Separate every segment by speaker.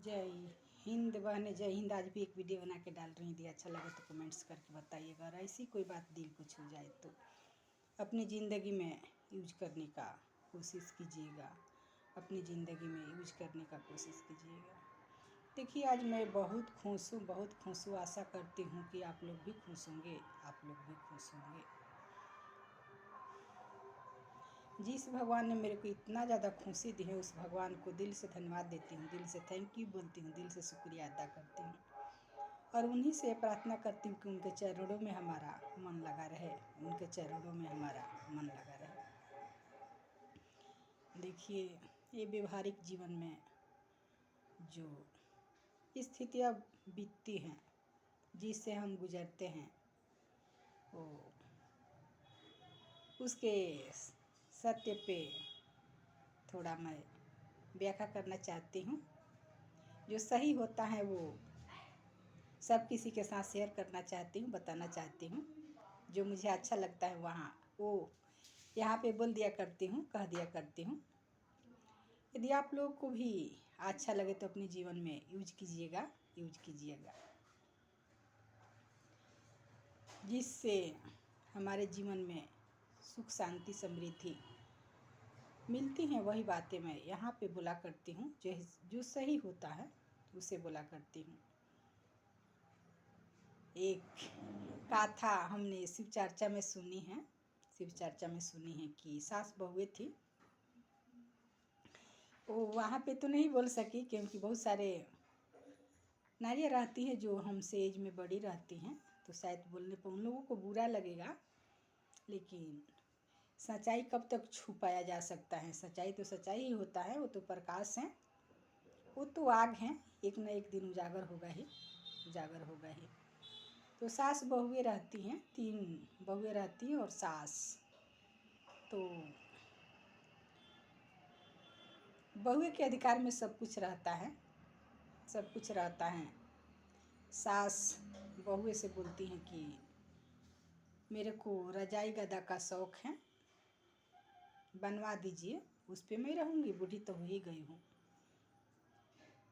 Speaker 1: जय हिंद बहने, जय हिंद। आज भी एक वीडियो बना के डाल रही हूँ। यदि अच्छा लगे तो कमेंट्स करके बताइएगा। और ऐसी कोई बात दिल को छू जाए तो अपनी ज़िंदगी में यूज करने का कोशिश कीजिएगा। अपनी ज़िंदगी में यूज करने का कोशिश कीजिएगा। देखिए, आज मैं बहुत खुश हूँ, बहुत खुश हूँ। आशा करती हूँ कि आप लोग भी खुश होंगे, आप लोग भी खुश होंगे। जिस भगवान ने मेरे को इतना ज़्यादा खुशी दी है, उस भगवान को दिल से धन्यवाद देती हूँ, दिल से थैंक यू बोलती हूँ, दिल से शुक्रिया अदा करती हूँ। और उन्हीं से प्रार्थना करती हूँ कि उनके चरणों में हमारा मन लगा रहे, उनके चरणों में हमारा मन लगा रहे। देखिए, ये व्यवहारिक जीवन में जो स्थितियाँ बीतती हैं, जिससे हम गुजरते हैं, वो उसके सत्य पे थोड़ा मैं व्याख्या करना चाहती हूँ। जो सही होता है वो सब किसी के साथ शेयर करना चाहती हूँ, बताना चाहती हूँ। जो मुझे अच्छा लगता है वहाँ वो यहाँ पे बोल दिया करती हूँ, कह दिया करती हूँ। यदि आप लोग को भी अच्छा लगे तो अपने जीवन में यूज कीजिएगा, यूज कीजिएगा, जिससे हमारे जीवन में सुख शांति समृद्धि मिलती हैं। वही बातें मैं यहाँ पे बोला करती हूँ। जो सही होता है उसे बोला करती हूँ। एक गाथा हमने शिव चर्चा में सुनी है, शिव चर्चा में सुनी है कि सास बहुएं थी। वो वहाँ पे तो नहीं बोल सकी क्योंकि बहुत सारे नारियाँ रहती हैं जो हमसे एज में बड़ी रहती हैं, तो शायद बोलने पर उन लोगों को बुरा लगेगा। लेकिन सच्चाई कब तक छुपाया जा सकता है? सच्चाई तो सच्चाई ही होता है। वो तो प्रकाश है, वो तो आग है, एक न एक दिन उजागर होगा ही, उजागर होगा ही। तो सास बहुएं रहती हैं, 3 बहुएं रहती हैं और सास। तो बहुएं के अधिकार में सब कुछ रहता है, सब कुछ रहता है। सास बहुएं से बोलती हैं कि मेरे को रजाई गदा का शौक़ है, बनवा दीजिए, उस पे मैं रहूँगी, बूढ़ी तो हो ही गई हूँ।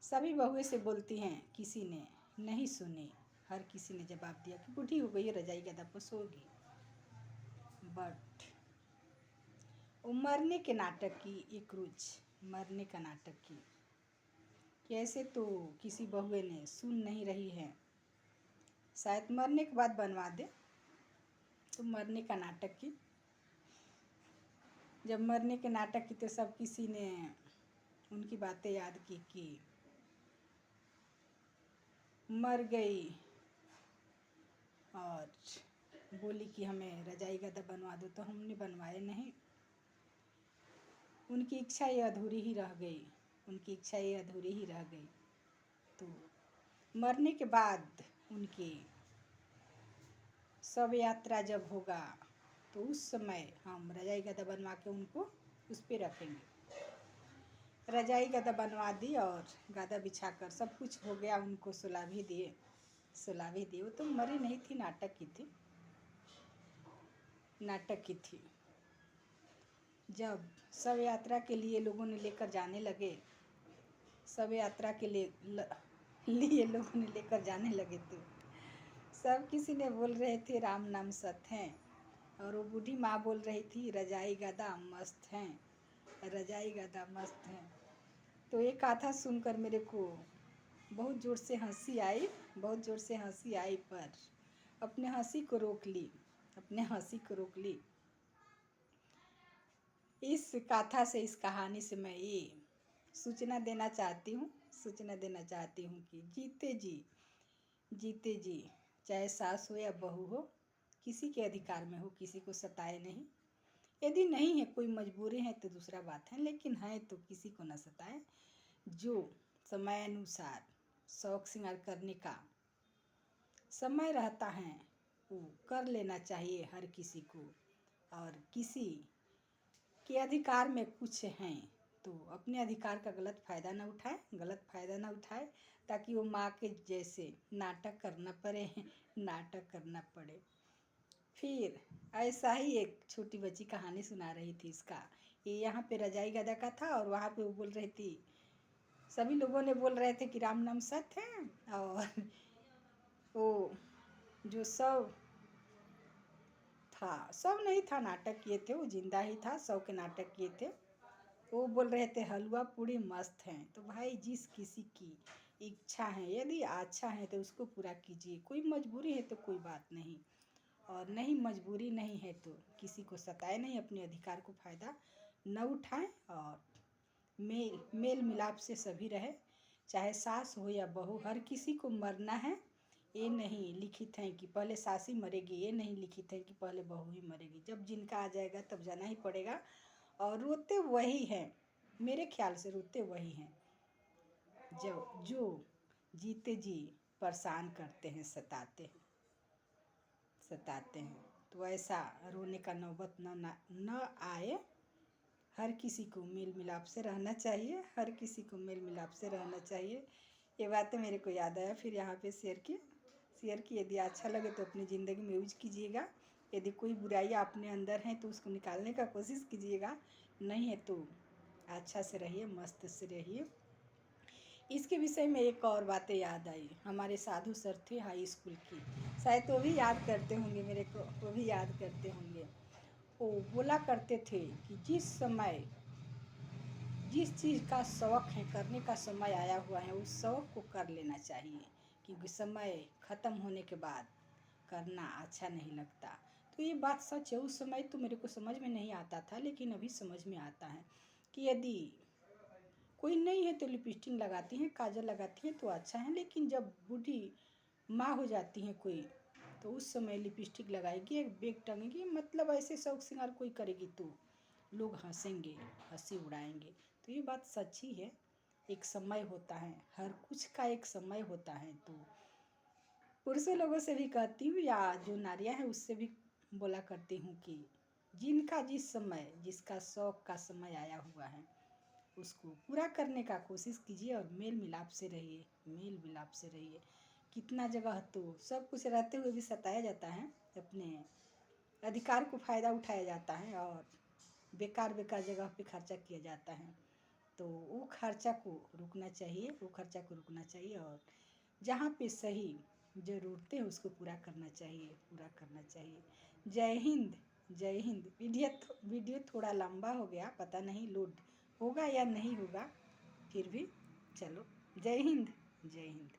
Speaker 1: सभी बहुएं से बोलती हैं, किसी ने नहीं सुनी। हर किसी ने जवाब दिया कि बूढ़ी हो गई है, रजाई गदा पर सोगी। बट वो मरने के नाटक की एक रुच, मरने का नाटक की कि ऐसे तो किसी बहुए ने सुन नहीं रही है, शायद मरने के बाद बनवा दे। तो मरने का नाटक की, जब मरने के नाटक की तो सब किसी ने उनकी बातें याद की कि मर गई और बोली कि हमें रजाई गदा बनवा दो, तो हमने बनवाए नहीं। उनकी इच्छा ये अधूरी ही रह गई, उनकी इच्छा ये अधूरी ही रह गई। तो मरने के बाद उनकी शव यात्रा जब होगा तो उस समय हम रजाई गदा बनवा के उनको उस पर रखेंगे। रजाई गदा बनवा दी और गदा बिछाकर सब कुछ हो गया, उनको सुला भी दिए, सुला भी दिए। वो तो मरी नहीं थी, नाटक की थी, नाटक की थी। जब शव यात्रा के लिए लोगों ने लेकर जाने लगे, शव यात्रा के लिए लोगों ने लेकर जाने लगे तो सब किसी ने बोल रहे थे राम नाम सत हैं, और वो बूढ़ी माँ बोल रही थी रजाई गदा मस्त हैं, रजाई गदा मस्त हैं। तो ये कथा सुनकर मेरे को बहुत ज़ोर से हंसी आई, बहुत ज़ोर से हंसी आई, पर अपने हंसी को रोक ली, अपने हंसी को रोक ली। इस कथा से, इस कहानी से मैं ये सूचना देना चाहती हूँ, सूचना देना चाहती हूँ कि जीते जी, जीते जी, चाहे सास हो या बहू हो, किसी के अधिकार में हो, किसी को सताए नहीं। यदि नहीं है, कोई मजबूरी है तो दूसरा बात है, लेकिन है तो किसी को न सताए। जो समय अनुसार शौक श्रृंगार करने का समय रहता है वो कर लेना चाहिए हर किसी को। और किसी के अधिकार में कुछ हैं तो अपने अधिकार का गलत फ़ायदा ना उठाए, गलत फ़ायदा ना उठाए, ताकि वो माँ के जैसे नाटक करना पड़े, नाटक करना पड़े। फिर ऐसा ही एक छोटी बच्ची कहानी सुना रही थी इसका, ये यहाँ पे रजाई गदा का था और वहाँ पे वो बोल रही थी सभी लोगों ने बोल रहे थे कि राम नाम सत्य है, और वो जो सब था, सब नहीं था, नाटक किए थे, वो जिंदा ही था, सब के नाटक किए थे। वो बोल रहे थे हलवा पूड़ी मस्त हैं। तो भाई जिस किसी की इच्छा है, यदि अच्छा है तो उसको पूरा कीजिए। कोई मजबूरी है तो कोई बात नहीं, और नहीं मजबूरी नहीं है तो किसी को सताए नहीं, अपने अधिकार को फ़ायदा न उठाएं, और मेल मेल मिलाप से सभी रहे। चाहे सास हो या बहू, हर किसी को मरना है। ये नहीं लिखित है कि पहले सास ही मरेगी, ये नहीं लिखित है कि पहले बहू ही मरेगी। जब जिनका आ जाएगा तब जाना ही पड़ेगा। और रोते वही हैं, मेरे ख्याल से रोते वही हैं जो जीते जी परेशान करते हैं, सताते हैं। तो ऐसा रोने का नौबत न आए। हर किसी को मेल मिलाप से रहना चाहिए, हर किसी को मेल मिलाप से रहना चाहिए। ये बातें मेरे को याद आया, फिर यहाँ पे शेयर की। यदि अच्छा लगे तो अपनी ज़िंदगी में यूज कीजिएगा। यदि कोई बुराई अपने अंदर है तो उसको निकालने का कोशिश कीजिएगा, नहीं है तो अच्छा से रहिए, मस्त से रहिए। इसके विषय में एक और बातें याद आई। हमारे साधु सर थे हाई स्कूल की, शायद वो भी याद करते होंगे मेरे को, वो भी याद करते होंगे। वो बोला करते थे कि जिस चीज़ का शौक़ है, करने का समय आया हुआ है, उस शौक़ को कर लेना चाहिए, क्योंकि समय ख़त्म होने के बाद करना अच्छा नहीं लगता। तो ये बात सच है। उस समय तो मेरे को समझ में नहीं आता था, लेकिन अभी समझ में आता है कि यदि कोई नहीं है तो लिपस्टिक लगाती हैं, काजल लगाती हैं तो अच्छा है, लेकिन जब बूढ़ी माँ हो जाती हैं कोई, तो उस समय लिपस्टिक लगाएगी, एक बैग टंगेगी, मतलब ऐसे शौक श्रृंगार कोई करेगी तो लोग हंसेंगे, हंसी उड़ाएंगे। तो ये बात सच ही है। एक समय होता है, हर कुछ का एक समय होता है। तो पुरुषों लोगों से भी कहती हूँ, या जो नारियाँ हैं उससे भी बोला करती हूँ कि जिनका जिस समय, जिसका शौक का समय आया हुआ है, उसको पूरा करने का कोशिश कीजिए, और मेल मिलाप से रहिए, मेल मिलाप से रहिए। कितना जगह तो सब कुछ रहते हुए भी सताया जाता है, अपने अधिकार को फ़ायदा उठाया जाता है, और बेकार जगह पे खर्चा किया जाता है। तो वो खर्चा को रुकना चाहिए, और जहाँ पे सही ज़रूरतें हैं उसको पूरा करना चाहिए। जय हिंद, जय हिंद। वीडियो थोड़ा लंबा हो गया, पता नहीं लोड होगा या नहीं होगा, फिर भी चलो, जय हिंद, जय हिंद।